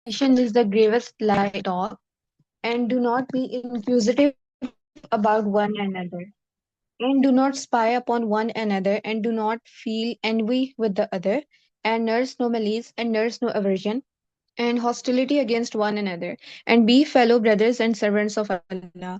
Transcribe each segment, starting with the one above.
is the gravest lie talk, and do not be inquisitive about one another, and do not spy upon one another, and do not feel envy with the other, and nurse no malice, and nurse no aversion, and hostility against one another, and be fellow brothers and servants of Allah.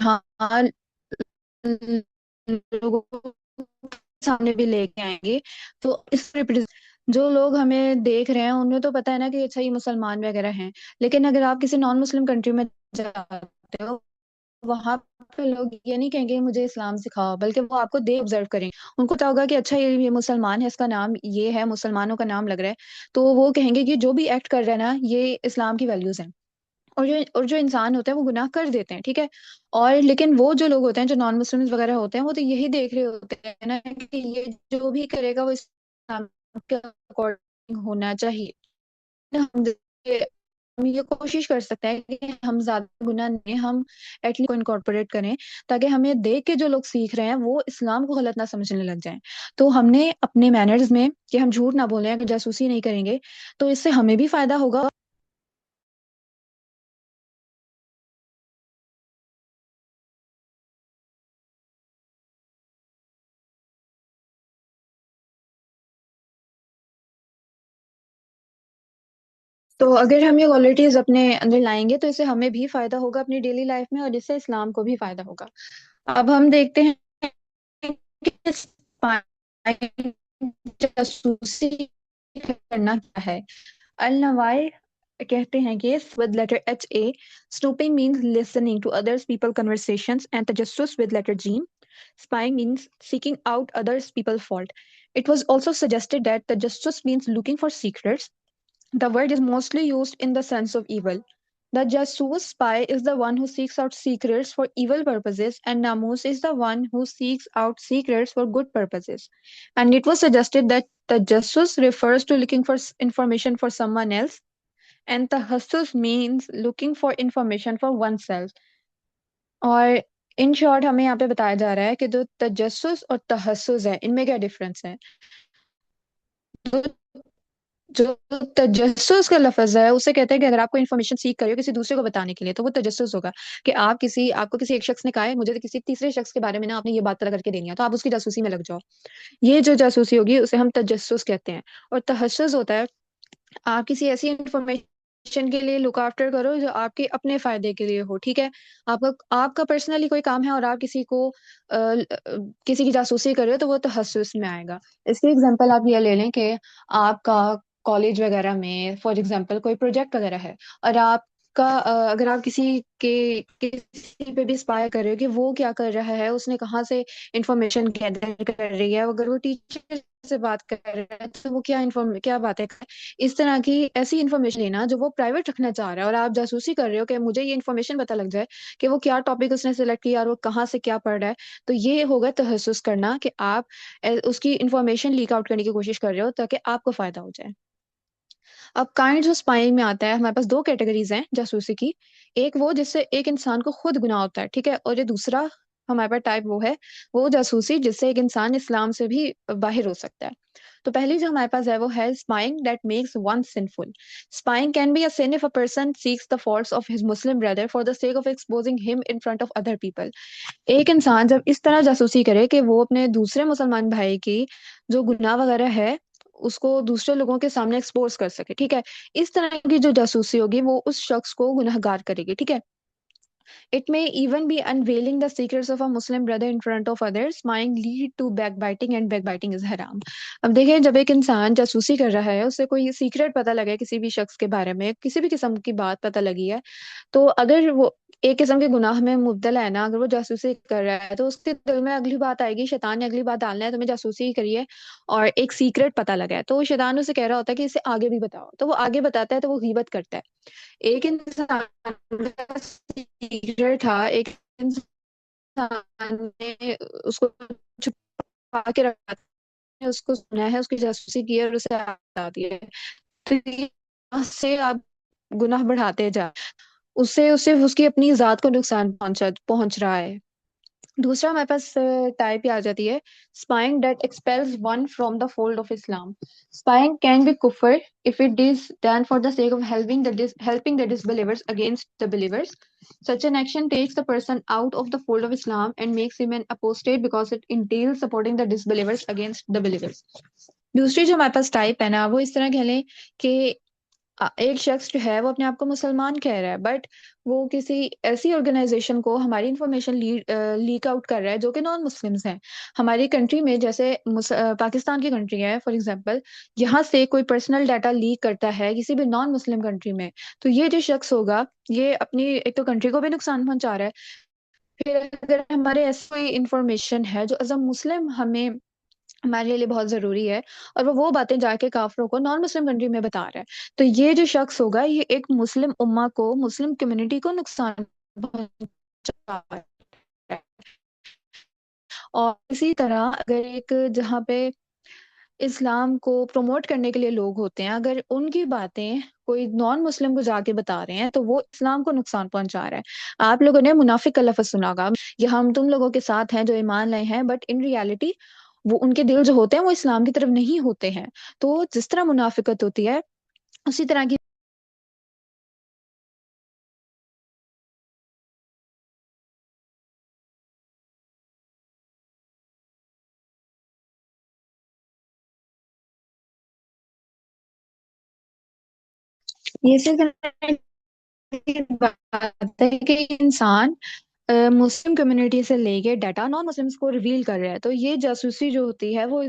جہاں لوگوں کے سامنے بھی لے کے آئیں گے، تو اس جو لوگ ہمیں دیکھ رہے ہیں انہیں تو پتا ہے نا کہ اچھا یہ مسلمان وغیرہ ہیں، لیکن اگر آپ کسی نان مسلم کنٹری میں جاتے ہو، وہاں پہ لوگ یہ نہیں کہیں گے مجھے اسلام سکھاؤ، بلکہ وہ آپ کو دے آبزرو کریں گے، ان کو پتا ہوگا کہ اچھا یہ مسلمان ہے، اس کا نام یہ ہے، مسلمانوں کا نام لگ رہا ہے، تو وہ کہیں گے کہ جو بھی ایکٹ کر رہا ہے نا یہ اسلام کی ویلیوز ہیں، اور جو انسان ہوتے ہیں وہ گناہ کر دیتے ہیں، ٹھیک ہے، اور لیکن وہ جو لوگ ہوتے ہیں جو نان مسلم وغیرہ ہوتے ہیں وہ تو یہی دیکھ رہے ہوتے ہیں نا کہ یہ جو بھی کرے گا وہ اسلام کے اکارڈنگ ہونا چاہیے، ہم یہ کوشش کر سکتے ہیں کہ ہم زیادہ گناہ نہیں، ہم ایٹ لیسٹ کو انکارپوریٹ کریں تاکہ ہمیں دیکھ کے جو لوگ سیکھ رہے ہیں وہ اسلام کو غلط نہ سمجھنے لگ جائیں، تو ہم نے اپنے مینرز میں کہ ہم جھوٹ نہ بولیں، کہ جاسوسی نہیں کریں گے، تو اس سے ہمیں بھی فائدہ ہوگا. تو اگر ہم یہ کوالٹیز اپنے اندر لائیں گے تو اس سے ہمیں بھی فائدہ ہوگا اپنی ڈیلی لائف میں، اور اس سے اسلام کو بھی فائدہ ہوگا. اب ہم دیکھتے ہیں کہ جاسوسی کرنا کیا ہے. النوائی کہتے ہیں کہ with letter HA snooping means listening to others people conversations and tajassus with letter G spying means seeking out others people fault. It was also suggested that tajassus means looking for secrets. The word is mostly used in the sense of evil. The jasus spy is the one who seeks out secrets for evil purposes, and namus is the one who seeks out secrets for good purposes. And it was suggested that the jasus refers to looking for information for someone else, and tahassus means looking for information for oneself. اور in short ہمیں یہاں پہ بتایا جا رہا ہے کہ جو تجسس اور تحسس ہے ان میں کیا ڈفرنس ہے. جو جو تجسس کا لفظ ہے اسے کہتے ہیں کہ اگر آپ کو انفارمیشن سیکھ کر رہے ہو کسی دوسرے کو بتانے کے لیے تو وہ تجسس ہوگا، کہ آپ کو کسی ایک شخص نے کہا ہے مجھے کسی تیسرے شخص کے بارے میں نا آپ نے یہ بات پتہ کر کے دینی ہے، تو آپ اس کی جاسوسی میں لگ جاؤ. یہ جو جاسوسی ہوگی اسے ہم تجسس کہتے ہیں. اور تحسس ہوتا ہے آپ کسی ایسی انفارمیشن کے لیے لک آفٹر کرو جو آپ کے اپنے فائدے کے لیے ہو، ٹھیک ہے، آپ کا پرسنلی کوئی کام ہے اور آپ کسی کی جاسوسی کر رہے ہو تو وہ تحسس میں آئے گا. اس کی ایگزامپل آپ یہ لے لیں کہ آپ کا کالج وغیرہ میں فار ایگزامپل کوئی پروجیکٹ وغیرہ ہے، اور اگر آپ کسی پہ بھی اسپائر کر رہے ہو کہ وہ کیا کر رہا ہے، اس نے کہاں سے انفارمیشن گیدر کر رہی ہے، اگر وہ ٹیچر سے بات کر رہا ہے تو وہ کیا باتیں کر، اس طرح کی ایسی انفارمیشن لینا جو وہ پرائیویٹ رکھنا چاہ رہا ہے، اور آپ جاسوسی کر رہے ہو کہ مجھے یہ انفارمیشن پتہ لگ جائے کہ وہ کیا ٹاپک اس نے سلیکٹ کیا اور وہ کہاں سے کیا پڑھ رہا ہے، تو یہ ہوگا تحسس کرنا کہ آپ اس کی انفارمیشن لیک آؤٹ کرنے کی کوشش کر رہے ہو تاکہ آپ کو فائدہ ہو جائے. اب کائنڈ جو اسپائنگ میں آتا ہے ہمارے پاس دو کیٹیگریز ہیں جاسوسی کی. ایک وہ جس سے ایک انسان کو خود گناہ ہوتا ہے، ٹھیک ہے، اور جو دوسرا ہمارے پاس ٹائپ وہ ہے وہ جاسوسی جس سے ایک انسان اسلام سے بھی باہر ہو سکتا ہے. تو پہلی جو ہمارے پاس ہے وہ ہے spying that makes one sinful. Spying can be a sin if a person seeks the faults of his Muslim brother for the sake of exposing him in front of other people. ایک انسان جب اس طرح جاسوسی کرے کہ وہ اپنے دوسرے مسلمان بھائی کی جو گناہ وغیرہ ہے اس کو دوسرے لوگوں کے سامنے ایکسپوز کر سکے، ٹھیک ہے، اس طرح کی جو جاسوسی ہوگی وہ اس شخص کو گناہ گار کرے گی، ٹھیک ہے. It may even be unveiling the secrets of a Muslim brother in front of others, might lead to backbiting and backbiting is haram. اب دیکھیں جب ایک انسان جاسوسی کر رہا ہے، اسے کوئی سیکریٹ پتہ لگے کسی بھی شخص کے بارے میں، کسی بھی قسم کی بات پتہ لگی ہے، تو اگر وہ ایک قسم کے گناہ میں مبتلا ہے نا، اگر وہ جاسوسی کر رہا ہے تو اس کے دل میں اگلی بات آئے گی، شیطان نے اگلی بات ڈالنا ہے تمہیں جاسوسی ہی کریے اور ایک سیکریٹ پتہ لگا ہے، تو شیطان اسے کہہ رہا ہوتا ہے کہ اسے آگے بھی بتاؤ، تو وہ آگے بتاتا ہے تو وہ غیبت کرتا ہے. ایک انسان کا سیکریٹ تھا، ایک انسان نے اس کو چھپا کے رکھا تھا، اس کو سنا ہے، اس کی جاسوسی کی ہے اور اسے بتا دیا ہے، تو یہ سے آپ گناہ بڑھاتے جا، اس سے اس کی اپنی ذات کو نقصان پہنچ رہا ہے. دوسرا ہمارے پاس ٹائپ یہ آ جاتی ہے spying that expels one from the fold of Islam. Spying can be kufr if it is done for the sake of helping the disbelievers against the believers. Such an action takes the person out of the fold of Islam and makes him an apostate because it entails supporting the disbelievers against the believers. دوسری جو ہمارے پاس type ہے نا وہ اس طرح کہہ لیں کہ ایک شخص جو ہے وہ اپنے آپ کو مسلمان کہہ رہا ہے بٹ وہ کسی ایسی آرگنائزیشن کو ہماری انفارمیشن لیک آؤٹ کر رہا ہے جو کہ نان مسلمس ہیں. ہماری کنٹری میں جیسے پاکستان کی کنٹری ہے فار ایگزامپل، یہاں سے کوئی پرسنل ڈاٹا لیک کرتا ہے کسی بھی نان مسلم کنٹری میں، تو یہ جو شخص ہوگا یہ اپنی ایک تو کنٹری کو بھی نقصان پہنچا رہا ہے. پھر اگر ہمارے ایسی کوئی انفارمیشن ہے جو ایز اے مسلم ہمارے لیے بہت ضروری ہے، اور وہ باتیں جا کے کافروں کو نان مسلم کنٹری میں بتا رہا ہے، تو یہ جو شخص ہوگا یہ ایک مسلم امہ کو، مسلم کمیونٹی کو نقصان پہنچا رہا ہے. اور اسی طرح اگر ایک جہاں پہ اسلام کو پروموٹ کرنے کے لیے لوگ ہوتے ہیں، اگر ان کی باتیں کوئی نان مسلم کو جا کے بتا رہے ہیں تو وہ اسلام کو نقصان پہنچا رہا ہے. آپ لوگوں نے منافق کا لفظ سنا ہوگا، یہ ہم تم لوگوں کے ساتھ ہیں جو ایمان لائے ہیں، بٹ ان ریالٹی وہ ان کے دل جو ہوتے ہیں وہ اسلام کی طرف نہیں ہوتے ہیں. تو جس طرح منافقت ہوتی ہے اسی طرح کی یہ صرف بات ہے کہ انسان مسلم کمیونٹی سے لے کے ڈیٹا نان مسلمس کو ریویل کر رہا ہے، تو یہ جاسوسی جو ہوتی ہے وہ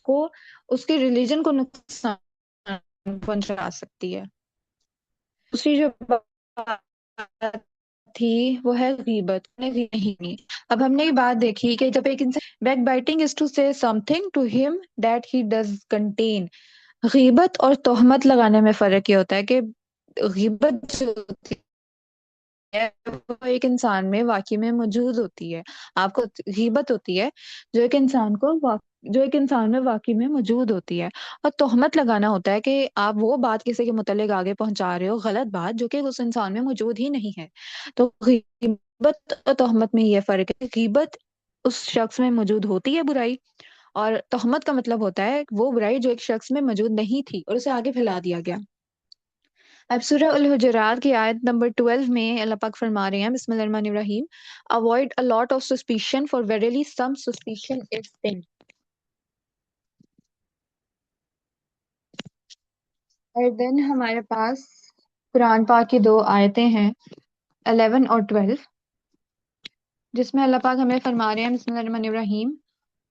کو اس کی ریلیجن کو نقصان پہنچا سکتی ہے. دوسری جو بات تھی وہ ہے غیبت نہیں. اب ہم نے یہ بات دیکھی کہ جب ایک انسان بیک بائٹنگ از ٹو سے سم تھنگ ٹو ہم دیٹ ہی ڈز کنٹین. غیبت اور تہمت لگانے میں فرق یہ ہوتا ہے کہ غیبت جو ہوتی ہے وہ ایک انسان میں واقعی میں موجود ہوتی ہے. آپ کو غیبت ہوتی ہے جو ایک انسان کو جو ایک انسان میں واقعی میں موجود ہوتی ہے. اور تہمت لگانا ہوتا ہے کہ آپ وہ بات کسی کے متعلق آگے پہنچا رہے ہو، غلط بات جو کہ اس انسان میں موجود ہی نہیں ہے. تو غیبت اور تہمت میں یہ فرق ہے. غیبت اس شخص میں موجود ہوتی ہے برائی، اور تہمت کا مطلب ہوتا ہے وہ برائی جو ایک شخص میں موجود نہیں تھی اور اسے آگے پھیلا دیا گیا. اب سورہ الحجرات کی آیت نمبر 12 میں اللہ پاک فرما رہے ہیں بسم اللہ الرحمن الرحیم: avoid a lot of suspicion for verily some suspicion is sin. اور دین ہمارے پاس قرآن پاک کی دو آیتیں ہیں 11 اور 12، جس میں اللہ پاک ہمیں فرما رہے ہیں بسم اللہ الرحمن الرحیم: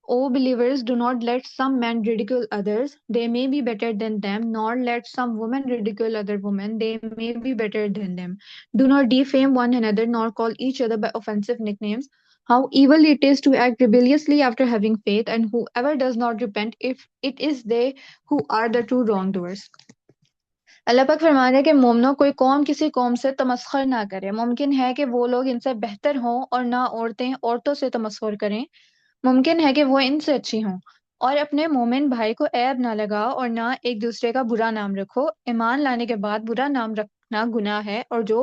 O believers, do not let some men ridicule others, they may be better than them, nor let some women ridicule other women, they may be better than them. Do not defame one another, nor call each other by offensive nicknames. How evil it is to act rebelliously after having faith, and whoever does not repent, if it is they who are the true wrongdoers. اللہ پاک فرما رہے ہیں کہ مومنوں کوئی قوم کسی قوم سے تمسخر نہ کرے. ممکن ہے کہ وہ لوگ ان سے بہتر ہوں اور نہ عورتیں عورتوں سے تمسخر کریں. ممکن ہے کہ وہ ان سے اچھی ہوں. اور اپنے مومن بھائی کو عیب نہ لگاؤ اور نہ ایک دوسرے کا برا نام رکھو. ایمان لانے کے بعد برا نام رکھنا گناہ ہے، اور جو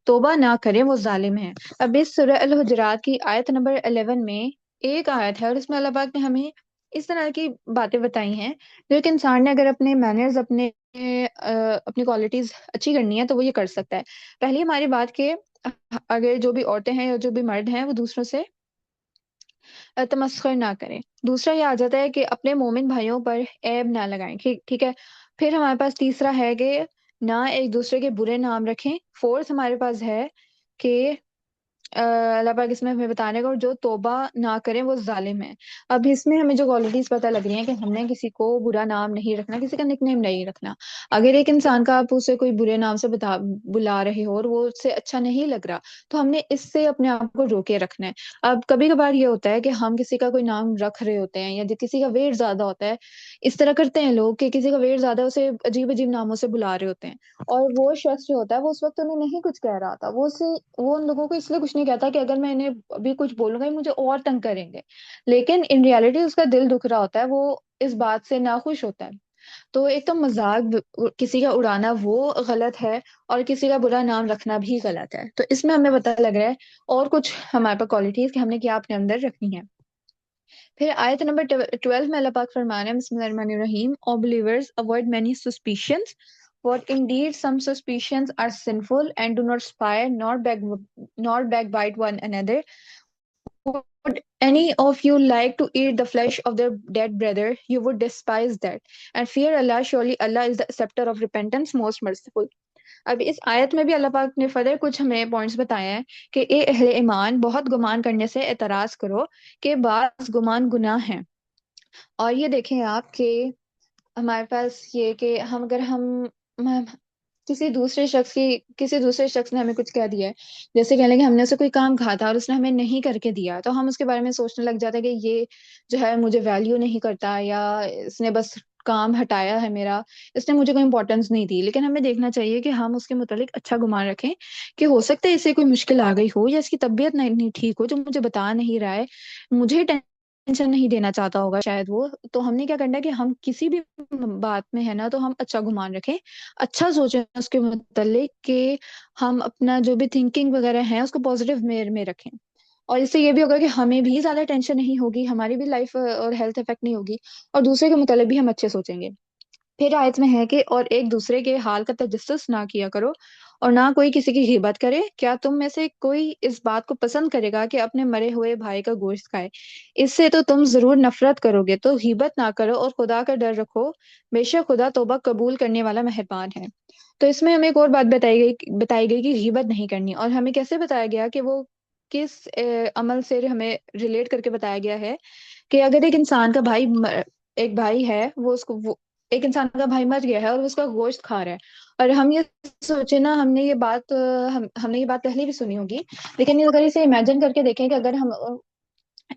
توبہ نہ کرے وہ ظالم ہے. اب اس سورہ الحجرات کی آیت نمبر 11 میں ایک آیت ہے اور اس میں اللہ پاک نے ہمیں اس طرح کی باتیں بتائی ہیں جو ایک انسان نے اگر اپنے مینرز، اپنی کوالٹیز اچھی کرنی ہے تو وہ یہ کر سکتا ہے. پہلی ہماری بات کہ اگر جو بھی عورتیں ہیں یا جو بھی مرد ہیں وہ دوسروں سے تمسخر نہ کریں. دوسرا یہ آ جاتا ہے کہ اپنے مومن بھائیوں پر عیب نہ لگائیں. ٹھیک ہے. پھر ہمارے پاس تیسرا ہے کہ نہ ایک دوسرے کے برے نام رکھیں. فورتھ ہمارے پاس ہے کہ اللہ پاک اس میں ہمیں بتانے کا، اور جو توبہ نہ کریں وہ ظالم ہے. اب اس میں ہمیں جو کوالٹیز پتہ لگ رہی ہیں کہ ہم نے کسی کو برا نام نہیں رکھنا، کسی کا نک نیم نہیں رکھنا. اگر ایک انسان کا آپ اسے کوئی برے نام سے بلا رہے ہو اور وہ اس سے اچھا نہیں لگ رہا، تو ہم نے اس سے اپنے آپ کو روکے رکھنا ہے. اب کبھی کبھار یہ ہوتا ہے کہ ہم کسی کا کوئی نام رکھ رہے ہوتے ہیں یا کسی کا ویٹ زیادہ ہوتا ہے. اس طرح کرتے ہیں لوگ کہ کسی کا ویٹ زیادہ ہے اسے عجیب عجیب ناموں سے بلا رہے ہوتے ہیں، اور وہ شخص جو ہوتا ہے وہ اس وقت انہیں نہیں کچھ کہہ رہا تھا، وہ ان لوگوں کو اس لیے کچھ نہیں کہتا کہ اگر میں انہیں ابھی کچھ بولوں گا یہ مجھے اور تنگ کریں گے، لیکن ان ریالٹی اس کا دل دکھ رہا ہوتا ہے، وہ اس بات سے ناخوش ہوتا ہے. تو ایک تو مذاق کسی کا اڑانا وہ غلط ہے، اور کسی کا برا نام رکھنا بھی غلط ہے. تو اس میں ہمیں پتہ لگ رہا ہے اور کچھ ہمارے پاس کوالٹیز کہ ہم نے کیا اپنے اندر رکھنی ہے. پھر آیت نمبر 12 میں اللہ پاک فرما رہے ہیں بسم اللہ الرحمن الرحیم: O believers, avoid many suspicions, for indeed some suspicions are sinful, and do not spy nor backbite one another. Would any of you like to eat the flesh of their dead brother? You would despise that. And fear Allah, surely Allah is the acceptor of repentance, most merciful. اب اس آیت میں بھی اللہ پاک نے father کچھ ہمیں points بتایا ہے کہ اے اہل ایمان، بہت گمان کرنے سے اعتراض کرو کہ بعض گمان گناہ ہیں۔ اور یہ دیکھیں آپ کہ ہمارے پاس یہ کہ ہم کسی دوسرے شخص نے ہمیں کچھ کہہ دیا ہے، جیسے کہہ لیں کہ ہم نے اسے کوئی کام کہا تھا اور اس نے ہمیں نہیں کر کے دیا، تو ہم اس کے بارے میں سوچنے لگ جاتے ہیں کہ یہ جو ہے مجھے ویلیو نہیں کرتا، یا اس نے بس کام ہٹایا ہے میرا، اس نے مجھے کوئی امپورٹینس نہیں دی۔ لیکن ہمیں دیکھنا چاہیے کہ ہم اس کے متعلق اچھا گمان رکھیں کہ ہو سکتا ہے اسے کوئی مشکل آ گئی ہو، یا اس کی طبیعت نہیں ٹھیک ہو جو مجھے بتا نہیں رہا ہے، مجھے ٹینشن نہیں دینا چاہتا ہوگا شاید وہ۔ تو ہم نے کیا کرنا ہے کہ ہم کسی بھی بات میں ہے نا، تو ہم اچھا گمان رکھیں، اچھا سوچیں اس کے متعلق، کہ ہم اپنا جو بھی تھنکنگ وغیرہ ہے اس کو پازیٹیو میں رکھیں۔ اور اس سے یہ بھی ہوگا کہ ہمیں بھی زیادہ ٹینشن نہیں ہوگی، ہماری بھی لائف اور ہیلتھ افیکٹ نہیں ہوگی، اور دوسرے کے متعلق بھی ہم اچھے سوچیں گے۔ پھر آیت میں ہے کہ اور ایک دوسرے کے حال کا تجسس نہ کیا کرو، اور نہ کوئی کسی کی غیبت کرے۔ کیا تم میں سے کوئی اس بات کو پسند کرے گا کہ اپنے مرے ہوئے بھائی کا گوشت کھائے؟ اس سے تو تم ضرور نفرت کرو گے، تو غیبت نہ کرو اور خدا کا ڈر رکھو، بے شک خدا توبہ قبول کرنے والا مہربان ہے۔ تو اس میں ہمیں ایک اور بات بتائی گئی کہ غیبت نہیں کرنی، اور ہمیں کیسے بتایا گیا کہ وہ کس عمل سے ہمیں ریلیٹ کر کے بتایا گیا ہے کہ اگر ایک بھائی ہے، ایک انسان کا بھائی مر گیا ہے اور وہ اس کا گوشت کھا رہا ہے، اور ہم یہ سوچے نا، ہم نے یہ بات پہلے بھی سنی ہوگی، لیکن اگر اسے امیجن کر کے دیکھیں کہ اگر ہم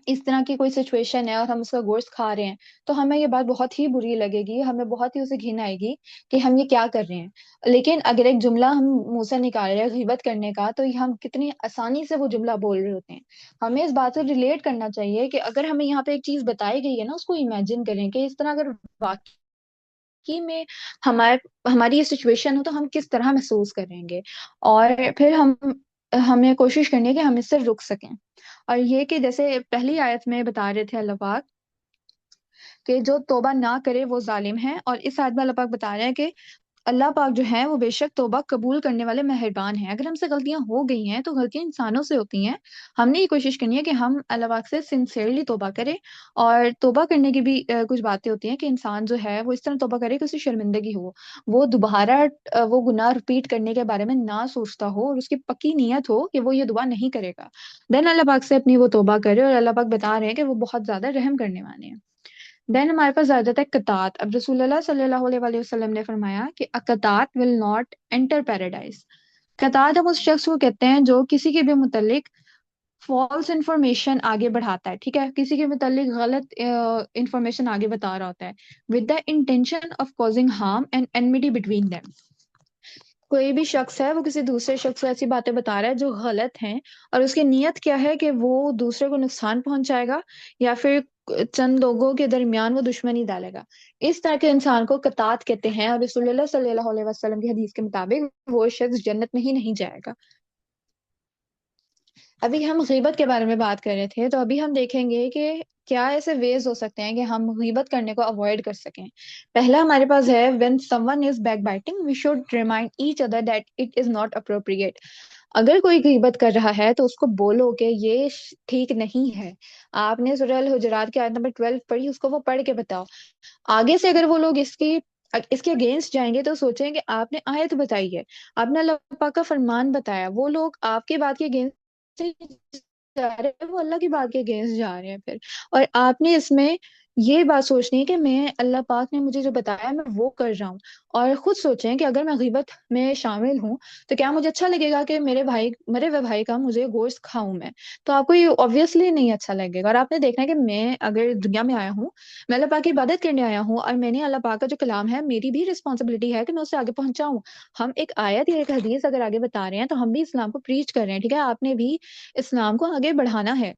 اس طرح کی کوئی سچویشن ہے اور ہم اس کا گوشت کھا رہے ہیں، تو ہمیں یہ بات بہت ہی بری لگے گی، ہمیں بہت ہی اسے گھن آئے گی کہ ہم یہ کیا کر رہے ہیں۔ لیکن اگر ایک جملہ ہم منہ سے نکال رہے ہیں غیبت کرنے کا، تو ہم کتنی آسانی سے وہ جملہ بول رہے ہوتے ہیں۔ ہمیں اس بات سے ریلیٹ کرنا چاہیے کہ اگر ہمیں یہاں پہ ایک چیز بتائی گئی ہے نا، اس کو امیجن کریں کہ اس طرح اگر واقعی میں ہماری یہ سچویشن ہو تو ہم کس طرح محسوس کریں گے، اور پھر ہمیں کوشش کرنی ہے کہ ہم اس سے رک سکیں۔ اور یہ کہ جیسے پہلی آیت میں بتا رہے تھے اللہ پاک کہ جو توبہ نہ کرے وہ ظالم ہے، اور اس آیت میں اللہ پاک بتا رہے ہیں کہ اللہ پاک جو ہے وہ بے شک توبہ قبول کرنے والے مہربان ہیں۔ اگر ہم سے غلطیاں ہو گئی ہیں تو غلطیاں انسانوں سے ہوتی ہیں، ہم نے یہ کوشش کرنی ہے کہ ہم اللہ پاک سے سنسیئرلی توبہ کریں۔ اور توبہ کرنے کی بھی کچھ باتیں ہوتی ہیں کہ انسان جو ہے وہ اس طرح توبہ کرے کہ اسے شرمندگی ہو، وہ دوبارہ وہ گناہ رپیٹ کرنے کے بارے میں نہ سوچتا ہو، اور اس کی پکی نیت ہو کہ وہ یہ دعا نہیں کرے گا، دین اللہ پاک سے اپنی وہ توبہ کرے، اور اللہ پاک بتا رہے ہیں کہ وہ بہت زیادہ رحم کرنے والے ہیں۔ دین ہمارے پاس زیادہ ہے قطعات۔ اب رسول اللہ صلی اللہ علیہ وآلہ وسلم نے فرمایا کہ قطعات ول ناٹ انٹر پیراڈائز۔ قطعات ہم اس شخص کو کہتے ہیں جو کسی کے بھی متعلق فالس انفارمیشن آگے بڑھاتا ہے، ٹھیک ہے، کسی کے متعلق غلط انفارمیشن آگے بتا رہا ہوتا ہے with the intention of causing harm and enmity between them۔ کوئی بھی شخص ہے وہ کسی دوسرے شخص کو ایسی باتیں بتا رہا ہے جو غلط ہیں، اور اس کی نیت کیا ہے کہ وہ دوسرے کو نقصان پہنچائے گا، یا پھر چند لوگوں کے درمیان وہ دشمنی ڈالے گا۔ اس طرح کے انسان کو قطعات کہتے ہیں، اور رسول اللہ صلی اللہ علیہ وسلم کی حدیث کے مطابق وہ شخص جنت میں ہی نہیں جائے گا۔ ابھی ہم غیبت کے بارے میں بات کر رہے تھے، تو ابھی ہم دیکھیں گے کہ کیا ایسے ویز ہو سکتے ہیں کہ ہم غیبت کرنے کو اوائڈ کر سکیں۔ پہلا ہمارے پاس ہے when someone is backbiting we should remind each other that it is not appropriate۔ اگر کوئی غیبت کر رہا ہے تو اس کو بولو کہ یہ ٹھیک نہیں ہے۔ آپ نے سورہ الحجرات کی آیت نمبر 12 پڑھی، اس کو وہ پڑھ کے بتاؤ۔ آگے سے اگر وہ لوگ اس کے اگینسٹ جائیں گے تو سوچیں کہ آپ نے آیت بتائی ہے، آپ نے اللہ پاک کا فرمان بتایا، وہ لوگ آپ کی بات کے اگینسٹ جا رہے ہیں، وہ اللہ کی بات کے اگینسٹ جا رہے ہیں پھر۔ اور آپ نے اس میں یہ بات سوچنی ہے کہ میں اللہ پاک نے مجھے جو بتایا میں وہ کر رہا ہوں، اور خود سوچیں کہ اگر میں غیبت میں شامل ہوں تو کیا مجھے اچھا لگے گا کہ مرے ہوئے بھائی کا مجھے گوشت کھاؤں میں؟ تو آپ کو یہ obviously نہیں اچھا لگے گا۔ اور آپ نے دیکھنا ہے کہ میں اگر دنیا میں آیا ہوں، میں اللہ پاک کی عبادت کرنے آیا ہوں، اور میں نے اللہ پاک کا جو کلام ہے میری بھی رسپانسبلٹی ہے کہ میں اسے آگے پہنچاؤں۔ ہم ایک آیت یا ایک حدیث اگر آگے بتا رہے ہیں تو ہم بھی اسلام کو پریچ کر رہے ہیں، ٹھیک ہے، آپ نے بھی اسلام کو آگے بڑھانا ہے۔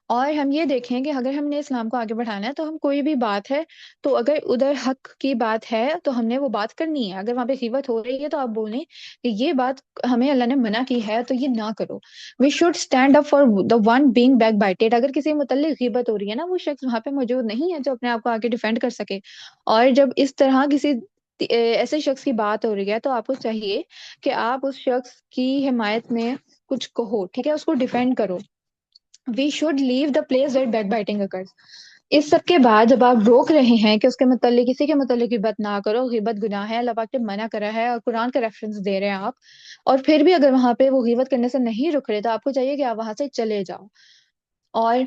اور ہم یہ دیکھیں کہ اگر ہم نے اسلام کو آگے بڑھانا ہے تو ہم کوئی بھی بات ہے، تو اگر ادھر حق کی بات ہے تو ہم نے وہ بات کرنی ہے۔ اگر وہاں پہ غیبت ہو رہی ہے تو آپ بولیں کہ یہ بات ہمیں اللہ نے منع کی ہے تو یہ نہ کرو۔ We should stand up for the one being backbited. اگر کسی متعلق غیبت ہو رہی ہے نا، وہ شخص وہاں پہ موجود نہیں ہے جو اپنے آپ کو آگے ڈیفینڈ کر سکے، اور جب اس طرح کسی ایسے شخص کی بات ہو رہی ہے تو آپ کو چاہیے کہ آپ اس شخص کی حمایت میں کچھ کہو، ٹھیک ہے، اس کو ڈیفینڈ کرو۔ We should leave the place where backbiting occurs۔ اس سب کے بعد جب آپ روک رہے ہیں کہ اس کے متعلق کسی کے متعلق غیبت نہ کرو، غیبت گناہ ہے، اللہ پاک نے منع کرا ہے، اور قرآن کا ریفرنس دے رہے ہیں آپ، اور پھر بھی اگر وہاں پہ وہ غیبت کرنے سے نہیں رک رہے تو آپ کو چاہیے کہ آپ وہاں سے چلے جاؤ. اور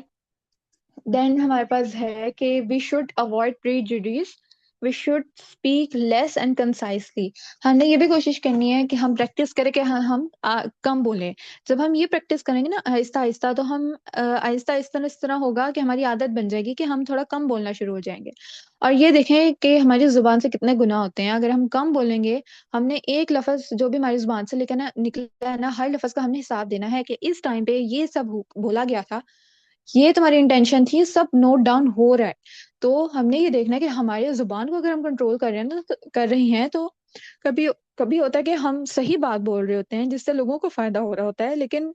دین ہمارے پاس ہے کہ we should avoid prejudice, we should speak less and concisely. ہم نے یہ بھی کوشش کرنی ہے کہ ہم پریکٹس کریں کہ ہم کم بولیں. جب ہم یہ پریکٹس کریں گے نا آہستہ آہستہ، تو ہم آہستہ آہستہ اس طرح ہوگا کہ ہماری عادت بن جائے گی کہ ہم تھوڑا کم بولنا شروع ہو جائیں گے. اور یہ دیکھیں کہ ہماری زبان سے کتنے گناہ ہوتے ہیں. اگر ہم کم بولیں گے، ہم نے ایک لفظ جو بھی ہماری زبان سے نکلا ہے نا، ہر لفظ کا ہم نے حساب دینا ہے کہ اس ٹائم پہ یہ سب بولا گیا تھا، یہ تمہاری انٹینشن تھی، سب نوٹ ڈاؤن ہو رہا ہے. تو ہم نے یہ دیکھنا ہے کہ ہمارے زبان کو اگر ہم کنٹرول کر رہے ہیں کر رہی ہیں، تو کبھی کبھی ہوتا ہے کہ ہم صحیح بات بول رہے ہوتے ہیں جس سے لوگوں کو فائدہ ہو رہا ہوتا ہے، لیکن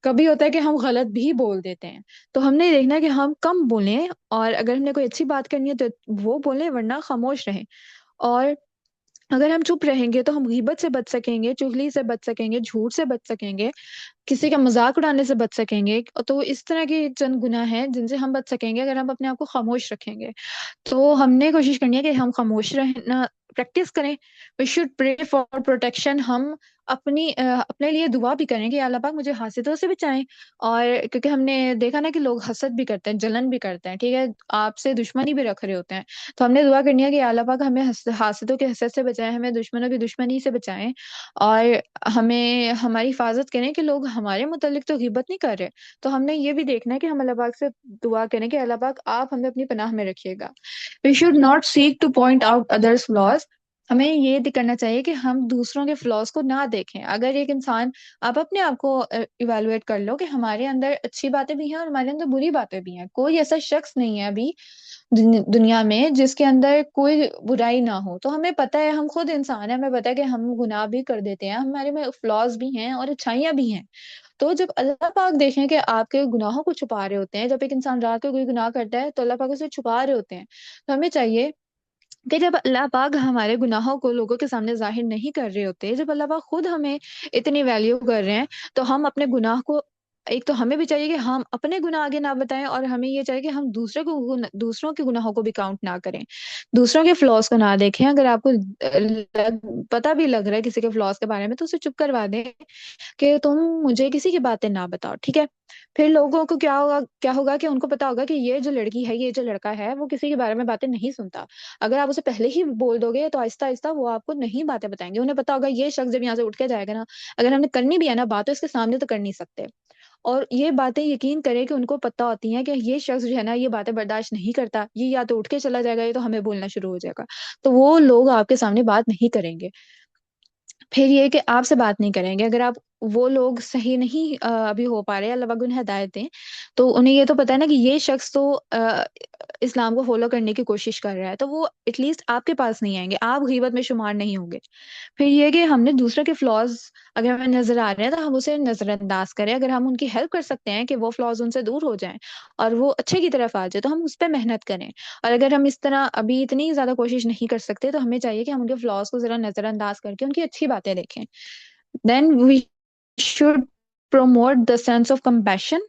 کبھی ہوتا ہے کہ ہم غلط بھی بول دیتے ہیں. تو ہم نے یہ دیکھنا ہے کہ ہم کم بولیں، اور اگر ہم نے کوئی اچھی بات کرنی ہے تو وہ بولیں، ورنہ خاموش رہیں. اور اگر ہم چپ رہیں گے تو ہم غیبت سے بچ سکیں گے، چغلی سے بچ سکیں گے، جھوٹ سے بچ سکیں گے، کسی کا مذاق اڑانے سے بچ سکیں گے. تو اس طرح کے چند گناہ ہیں جن سے ہم بچ سکیں گے اگر ہم اپنے آپ کو خاموش رکھیں گے. تو ہم نے کوشش کرنی ہے کہ ہم خاموش رہنا پریکٹس کریں. We should pray for protection. ہم اپنے لیے دعا بھی کریں کہ اللہ پاک مجھے حاسدوں سے بچائیں. اور کیونکہ ہم نے دیکھا نا کہ لوگ حسد بھی کرتے ہیں، جلن بھی کرتے ہیں، ٹھیک ہے، آپ سے دشمنی بھی رکھ رہے ہوتے ہیں. تو ہم نے دعا کرنی ہے کہ اللہ پاک ہمیں حاسدوں کے حسد سے بچائیں، ہمیں دشمنوں کی دشمنی سے بچائیں، اور ہمیں ہماری حفاظت کریں کہ لوگ ہمارے متعلق تو غیبت نہیں کر رہے. تو ہم نے یہ بھی دیکھنا ہے کہ ہم اللہ پاک سے دعا کریں کہ اللہ پاک آپ ہمیں اپنی پناہ میں رکھیے گا. We should not seek to point out others flaws. ہمیں یہ کرنا چاہیے کہ ہم دوسروں کے فلاز کو نہ دیکھیں. اگر ایک انسان، آپ اپنے آپ کو ایویلویٹ کر لو کہ ہمارے اندر اچھی باتیں بھی ہیں اور ہمارے اندر بری باتیں بھی ہیں. کوئی ایسا شخص نہیں ہے ابھی دنیا میں جس کے اندر کوئی برائی نہ ہو. تو ہمیں پتہ ہے، ہم خود انسان ہیں، ہمیں پتہ ہے کہ ہم گناہ بھی کر دیتے ہیں، ہمارے میں فلاز بھی ہیں اور اچھائیاں بھی ہیں. تو جب اللہ پاک دیکھیں کہ آپ کے گناہوں کو چھپا رہے ہوتے ہیں، جب ایک انسان رات کو کوئی گناہ کرتا ہے تو اللہ پاک اسے چھپا رہے ہوتے ہیں. تو ہمیں چاہیے کہ جب اللہ پاک ہمارے گناہوں کو لوگوں کے سامنے ظاہر نہیں کر رہے ہوتے، جب اللہ پاک خود ہمیں اتنی ویلیو کر رہے ہیں، تو ہم اپنے گناہ کو، ایک تو ہمیں بھی چاہیے کہ ہم اپنے گناہ آگے نہ بتائیں، اور ہمیں یہ چاہیے کہ ہم دوسروں کے گناہوں کو بھی کاؤنٹ نہ کریں، دوسروں کے فلاز کو نہ دیکھیں. اگر آپ کو پتہ بھی لگ رہا ہے کسی کے فلاز کے بارے میں، تو اسے چپ کروا دیں کہ تم مجھے کسی کی باتیں نہ بتاؤ، ٹھیک ہے. پھر لوگوں کو کیا ہوگا کہ ان کو پتا ہوگا کہ یہ جو لڑکی ہے، یہ جو لڑکا ہے، وہ کسی کے بارے میں باتیں نہیں سنتا. اگر آپ اسے پہلے ہی بول دو گے تو آہستہ آہستہ وہ آپ کو نہیں باتیں بتائیں گے. انہیں پتا ہوگا یہ شخص جب یہاں سے اٹھ کے جائے گا نا، اگر ہم نے کرنی بھی ہے نا بات، تو اس کے سامنے تو کر نہیں سکتے. اور یہ باتیں یقین کریں کہ ان کو پتہ ہوتی ہیں کہ یہ شخص جو ہے نا، یہ باتیں برداشت نہیں کرتا، یہ یا تو اٹھ کے چلا جائے گا یا تو ہمیں بولنا شروع ہو جائے گا. تو وہ لوگ آپ کے سامنے بات نہیں کریں گے. پھر یہ کہ آپ سے بات نہیں کریں گے. اگر آپ، وہ لوگ صحیح نہیں ابھی ہو پا رہے، اللہ پاک انہیں ہدایت دیں، تو انہیں یہ تو پتا ہے نا کہ یہ شخص تو اسلام کو فالو کرنے کی کوشش کر رہا ہے، تو وہ ایٹ لیسٹ آپ کے پاس نہیں آئیں گے، آپ غیبت میں شمار نہیں ہوں گے. پھر یہ کہ ہم نے دوسرے کے فلاز اگر ہمیں نظر آ رہے ہیں تو ہم اسے نظر انداز کریں. اگر ہم ان کی ہیلپ کر سکتے ہیں کہ وہ فلاز ان سے دور ہو جائیں اور وہ اچھے کی طرف آ جائے، تو ہم اس پہ محنت کریں. اور اگر ہم اس طرح ابھی اتنی زیادہ کوشش نہیں کر سکتے، تو ہمیں چاہیے کہ ہم ان کے فلاز کو ذرا نظر انداز کر کے ان کی اچھی باتیں دیکھیں. Then we should promote the sense of compassion.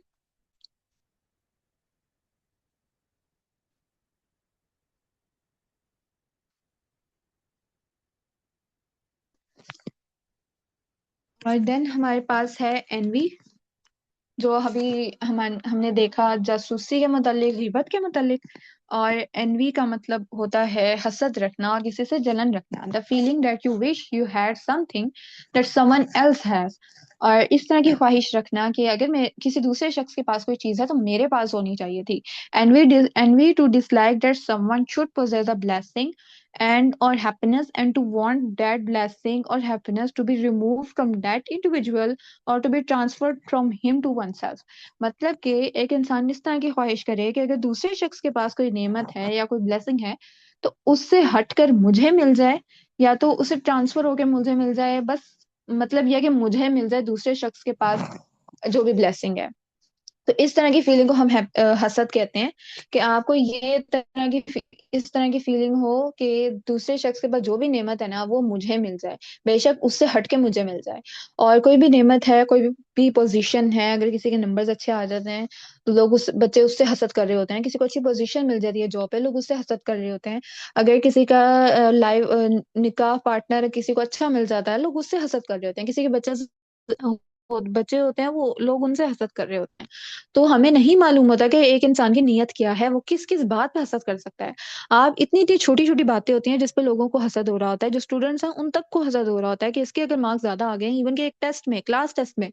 اور دین ہمارے پاس ہے envy، جو ابھی ہم نے دیکھا جاسوسی کے متعلق، غیبت کے متعلق. اور envy کا مطلب ہوتا ہے حسد رکھنا اور کسی سے جلن رکھنا. the feeling that you wish you had something that someone else has. اور اس طرح کی خواہش رکھنا کہ اگر میں کسی دوسرے شخص کے پاس کوئی چیز ہے تو میرے پاس ہونی چاہیے تھی. envy to dislike that someone should possess a blessing and or happiness, and to want that blessing or happiness to be removed from that individual or to be transferred from him to oneself. مطلب کہ ایک انسان اس طرح کی خواہش کرے کہ اگر دوسرے شخص کے پاس کوئی نعمت ہے یا کوئی بلیسنگ ہے تو اس سے ہٹ کر مجھے مل جائے، یا تو اسے ٹرانسفر ہو کے مجھے مل جائے. بس مطلب یہ کہ مجھے مل جائے دوسرے شخص کے پاس جو بھی بلیسنگ ہے. تو اس طرح کی فیلنگ کو ہم حسد کہتے ہیں، کہ آپ کو یہ طرح کی اس طرح کی فیلنگ ہو کہ دوسرے شخص کے پاس جو بھی نعمت ہے نا وہ مجھے مل جائے، بے شک اس سے ہٹ کے مجھے مل جائے۔ اور کوئی بھی نعمت ہے، کوئی بھی پوزیشن ہے، اگر کسی کے نمبرز اچھے آ جاتے ہیں تو لوگ اس بچے اس سے حسد کر رہے ہوتے ہیں، کسی کو اچھی پوزیشن مل جاتی ہے جاب پہ، لوگ اس سے حسد کر رہے ہوتے ہیں، اگر کسی کا لائف نکاح پارٹنر کسی کو اچھا مل جاتا ہے لوگ اس سے حسد کر رہے ہوتے ہیں، کسی کے بچے ہوتے ہیں وہ لوگ ان سے حسد کر رہے ہوتے ہیں۔ تو ہمیں نہیں معلوم ہوتا کہ ایک انسان کی نیت کیا ہے، وہ کس کس بات پہ حسد کر سکتا ہے۔ آپ اتنی اتنی چھوٹی چھوٹی باتیں ہوتی ہیں جس پہ لوگوں کو حسد ہو رہا ہوتا ہے، جو اسٹوڈنٹس ہیں ان تک کو حسد ہو رہا ہوتا ہے کہ اس کے اگر مارکس زیادہ آ گئے ہیں ایون کہ ایک ٹیسٹ میں، کلاس ٹیسٹ میں،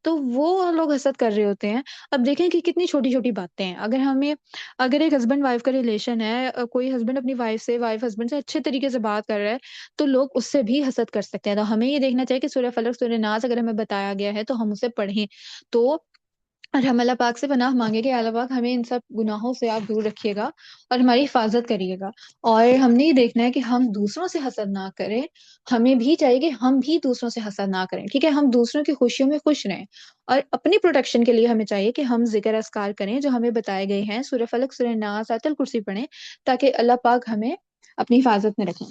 تو وہ لوگ حسد کر رہے ہوتے ہیں۔ اب دیکھیں کہ کتنی چھوٹی چھوٹی باتیں ہیں، اگر ایک ہسبینڈ وائف کا ریلیشن ہے، کوئی ہسبینڈ اپنی وائف ہسبینڈ سے اچھے طریقے سے بات کر رہا ہے تو لوگ اس سے بھی حسد کر سکتے ہیں۔ تو ہمیں یہ دیکھنا چاہیے کہ سورہ فلق سورہ ناس اگر ہمیں بتایا گیا ہے تو ہم اسے پڑھیں، تو اور ہم اللہ پاک سے پناہ مانگے کہ اللہ پاک ہمیں ان سب گناہوں سے آپ دور رکھیے گا اور ہماری حفاظت کریے گا۔ اور ہم نے یہ دیکھنا ہے کہ ہم دوسروں سے حسد نہ کریں، ہمیں بھی چاہیے کہ ہم بھی دوسروں سے حسد نہ کریں، ٹھیک ہے، ہم دوسروں کی خوشیوں میں خوش رہیں، اور اپنی پروٹیکشن کے لیے ہمیں چاہیے کہ ہم ذکر اذکار کریں جو ہمیں بتائے گئے ہیں، سورہ فلق سورہ ناس آیت الکرسی پڑھیں تاکہ اللہ پاک ہمیں اپنی حفاظت میں رکھیں۔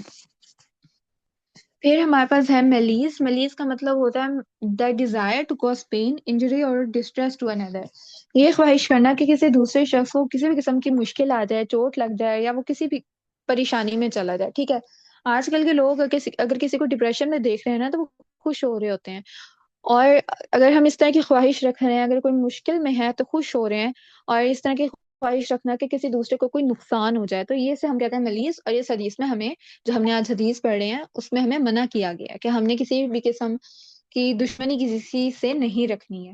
پھر ہمارے پاس ہے میلیز۔ میلیز کا مطلب ہوتا ہے the desire to cause pain injury اور ڈسٹریس ٹو اندر، یہ خواہش کرنا کہ کسی دوسرے شخص کو کسی بھی قسم کی مشکل آ جائے، چوٹ لگ جائے، یا وہ کسی بھی پریشانی میں چلا جائے، ٹھیک ہے۔ آج کل کے لوگ اگر کسی کو ڈپریشن میں دیکھ رہے ہیں نا تو وہ خوش ہو رہے ہوتے ہیں، اور اگر ہم اس طرح کی خواہش رکھ رہے ہیں، اگر کوئی مشکل میں ہے تو خوش ہو رہے ہیں، اور اس طرح کی خواہش رکھنا کہ کسی دوسرے کو کوئی نقصان ہو جائے، تو یہ سے ہم کہتے ہیں ملیز۔ اور اس حدیث میں ہمیں، جو ہم نے آج حدیث پڑھ رہے ہیں اس میں ہمیں منع کیا گیا ہے کہ ہم نے کسی بھی قسم کی دشمنی کسی سے نہیں رکھنی ہے۔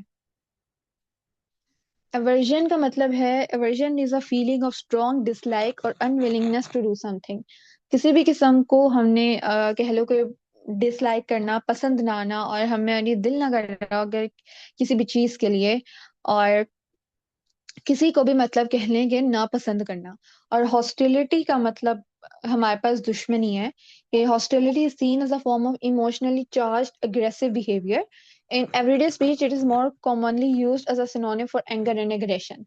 ایورژن کا مطلب ہے aversion is a feeling of strong dislike اور unwillingness to do something, کسی بھی قسم کو ہم نے کہہ لو کہ ڈس لائک کرنا، پسند نہ آنا، اور ہمیں یعنی دل نہ کر رہا اگر کسی بھی چیز کے لیے، اور کسی کو بھی مطلب کہہ لیں کہ ناپسند کرنا۔ اور ہاسٹیلٹی کا مطلب ہمارے پاس دشمنی ہے کہ hostility is seen as a form of emotionally charged aggressive behaviour in every day speech, it is more commonly used as a synonym for anger and aggression.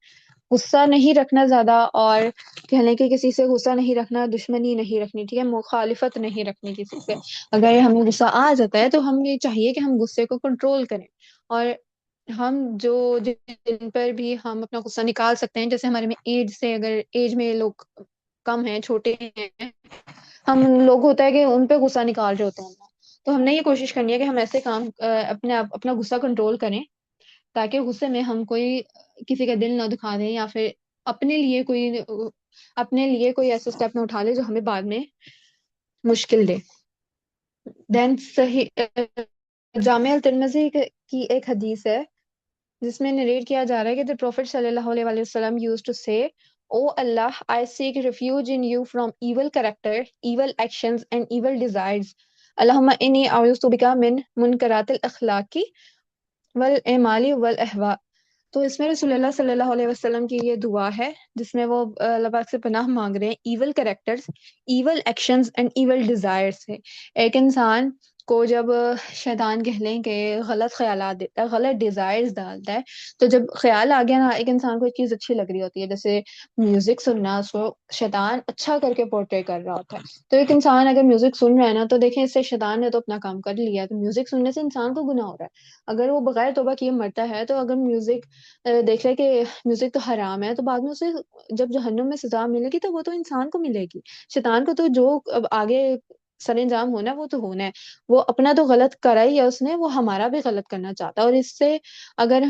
غصہ نہیں رکھنا زیادہ، اور کہہ لیں کہ کسی سے غصہ نہیں رکھنا، دشمنی نہیں رکھنی، ٹھیک ہے، مخالفت نہیں رکھنی کسی سے۔ اگر ہمیں غصہ آ جاتا ہے تو ہم یہ چاہیے کہ ہم غصے کو کنٹرول کریں، اور ہم جن پر بھی ہم اپنا غصہ نکال سکتے ہیں، جیسے ہمارے میں ایج سے، اگر ایج میں لوگ کم ہیں، چھوٹے ہیں، ہم لوگ ہوتا ہے کہ ان پہ غصہ نکال رہے ہوتے ہیں، تو ہم نے یہ کوشش کرنی ہے کہ ہم ایسے کام اپنا غصہ کنٹرول کریں تاکہ غصے میں ہم کسی کا دل نہ دکھا دیں، یا پھر اپنے لیے کوئی ایسا اسٹیپ نہ اٹھا لے جو ہمیں بعد میں مشکل دے۔ دین صحیح جامع الترمذی کی ایک حدیث ہے جس میں نریٹ کیا جا رہا ہے کہ the Prophet صلی اللہ علیہ وآلہ وسلم used to say, "O Allah, I seek refuge in you from evil character, evil actions and evil desires. Allahumma inni a'udhu bika min munkarat al-akhlaqi wal-a'mali wal-ahwa." تو اس میں رسول اللہ صلی اللہ علیہ وسلم کی یہ دعا ہے جس میں وہ اللہ پاک سے پناہ مانگ رہے ہیں evil characters, evil actions and evil desire سے۔ ایک انسان کو جب شیطان کہہ لیں کہ غلط خیالات دیتا ہے، غلط ڈیزائرز ڈالتا ہے، تو جب خیال آ گیا نا، ایک انسان کو ایک چیز اچھی لگ رہی ہوتی ہے، جیسے میوزک سننا، اس کو شیطان اچھا کر کے پورٹری کر رہا ہوتا ہے، تو ایک انسان اگر میوزک سن رہا ہے نا تو دیکھیں اس سے شیطان نے تو اپنا کام کر لیا، تو میوزک سننے سے انسان کو گناہ ہو رہا ہے۔ اگر وہ بغیر توبہ کیے مرتا ہے تو اگر میوزک دیکھ لے کہ میوزک تو حرام ہے، تو بعد میں اسے جب جہنم میں سزا ملے گی تو وہ تو انسان کو ملے گی، شیطان کو تو جو اب آگے سر انجام ہونا ہے وہ تو ہونا ہے، وہ اپنا تو غلط کرا ہی ہے اس نے، وہ ہمارا بھی غلط کرنا چاہتا ہے، اور اس سے اگر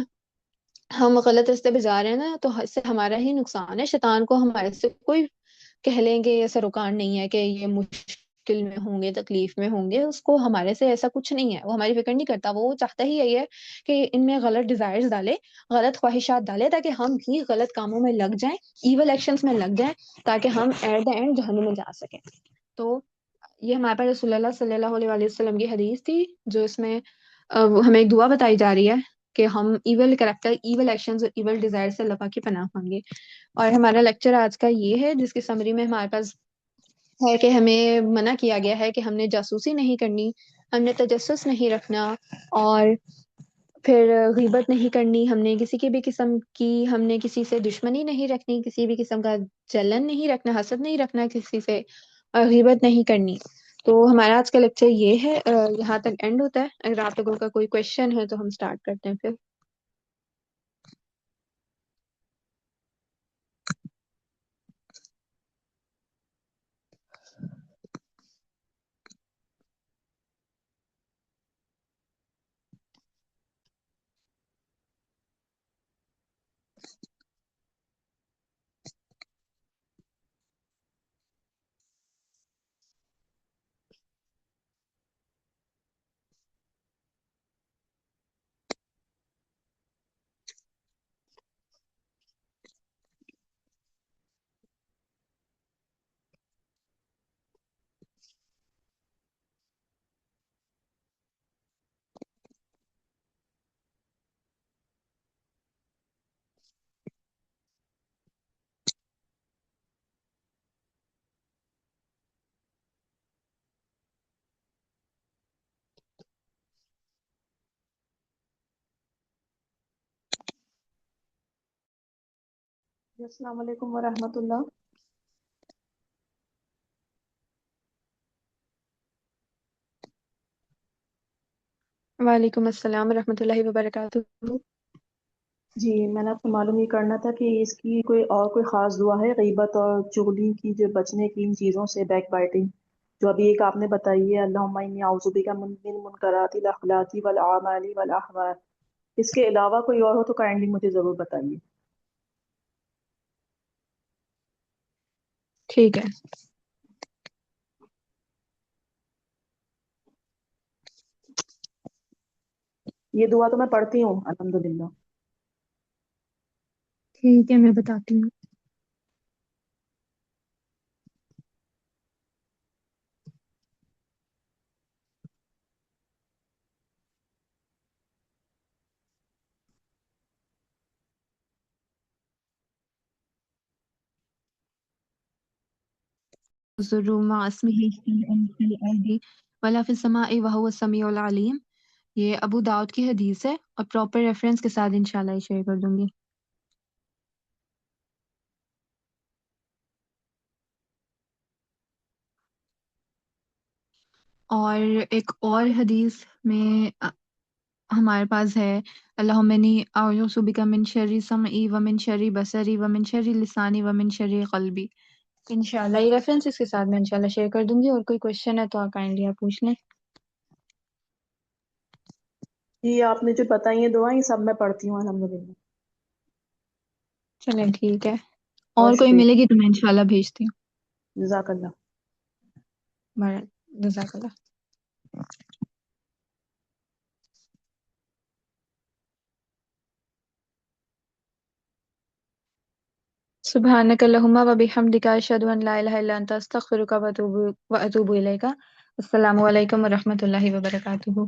ہم غلط راستے پہ جا رہے ہیں نا تو اس سے ہمارا ہی نقصان ہے، شیطان کو ہمارے سے کوئی کہہ لیں کہ ایسا رکان نہیں ہے کہ یہ مشکل میں ہوں گے، تکلیف میں ہوں گے، اس کو ہمارے سے ایسا کچھ نہیں ہے، وہ ہماری فکر نہیں کرتا، وہ چاہتا ہی یہی ہے کہ ان میں غلط ڈیزائرز ڈالے، غلط خواہشات ڈالے تاکہ ہم بھی غلط کاموں میں لگ جائیں، ایول ایکشنز میں لگ جائیں، تاکہ ہم ایٹ دا اینڈ جہنم میں جا سکیں۔ تو یہ ہمارے پاس رسول اللہ صلی اللہ علیہ وآلہ وسلم کی حدیث تھی جو اس میں ہمیں ایک دعا بتائی جا رہی ہے کہ ہم ایول کریکٹر، ایول ایکشنز اور ایول ڈیزائر سے اللہ پاک کی پناہ مانگے۔ اور ہمارا لیکچر آج کا یہ ہے جس کی سمری میں ہمارے پاس ہے کہ ہمیں منع کیا گیا ہے کہ ہم نے جاسوسی نہیں کرنی، ہم نے تجسس نہیں رکھنا، اور پھر غیبت نہیں کرنی، ہم نے کسی کی بھی قسم کی، ہم نے کسی سے دشمنی نہیں رکھنی، کسی بھی قسم کا جلن نہیں رکھنا، حسد نہیں رکھنا کسی سے، اور غیبت نہیں کرنی۔ تو ہمارا آج کا لیکچر یہ ہے، یہاں تک اینڈ ہوتا ہے۔ اگر آپ لوگوں کا کوئی کویشچن ہے تو ہم سٹارٹ کرتے ہیں پھر۔ السلام علیکم ورحمۃ اللہ۔ وعلیکم السلام ورحمۃ اللہ وبرکاتہ۔ جی میں نے آپ سے معلوم یہ کرنا تھا کہ اس کی کوئی خاص دعا ہے غیبت اور چغلی کی، جو بچنے کی ان چیزوں سے، بیک بائٹنگ جو ابھی ایک آپ نے بتائی ہے، اللہم انی اعوذ بک من منکرات الاخلاق والاعمال والاحوال، اس کے علاوہ کوئی اور ہو تو کائنڈلی مجھے ضرور بتائیے۔ ٹھیک ہے، یہ دعا تو میں پڑھتی ہوں الحمدللہ۔ ٹھیک ہے، میں بتاتی ہوں۔ ذر مع اسمه في الأرض ولا في السماء وهو السميع العليم۔ یہ ابو داؤد کی حدیث ہے، اور پراپر ریفرنس کے ساتھ انشاءاللہ یہ شیئر کر دوں گی۔ اور ایک اور حدیث میں ہمارے پاس ہے، اللہم انی اعوذ بک من شر سمعی ومن شر بصری ومن شر لسانی ومن شر قلبی۔ انشاءاللہ یہ ریفرنس اس کے ساتھ میں انشاءاللہ شیئر کر دوں گی، اور کوئی کوشچن ہے تو آپ کائنڈلی آپ پوچھ لیں۔ یہ آپ نے جو بتائی ہیں دعائیں، یہ سب میں پڑھتی ہوں الحمدللہ۔ چلیں ٹھیک ہے، بہت اور کوئی شکریہ، ملے گی تو میں انشاءاللہ بھیجتی ہوں۔ جزاک اللہ۔ بڑا جزاک اللہ۔ سبحانک اللہم و بحمدک، اشہد ان لا الہ الا انت، استغفرک و اتوب الیک۔ السلام علیکم و رحمۃ اللہ وبرکاتہ۔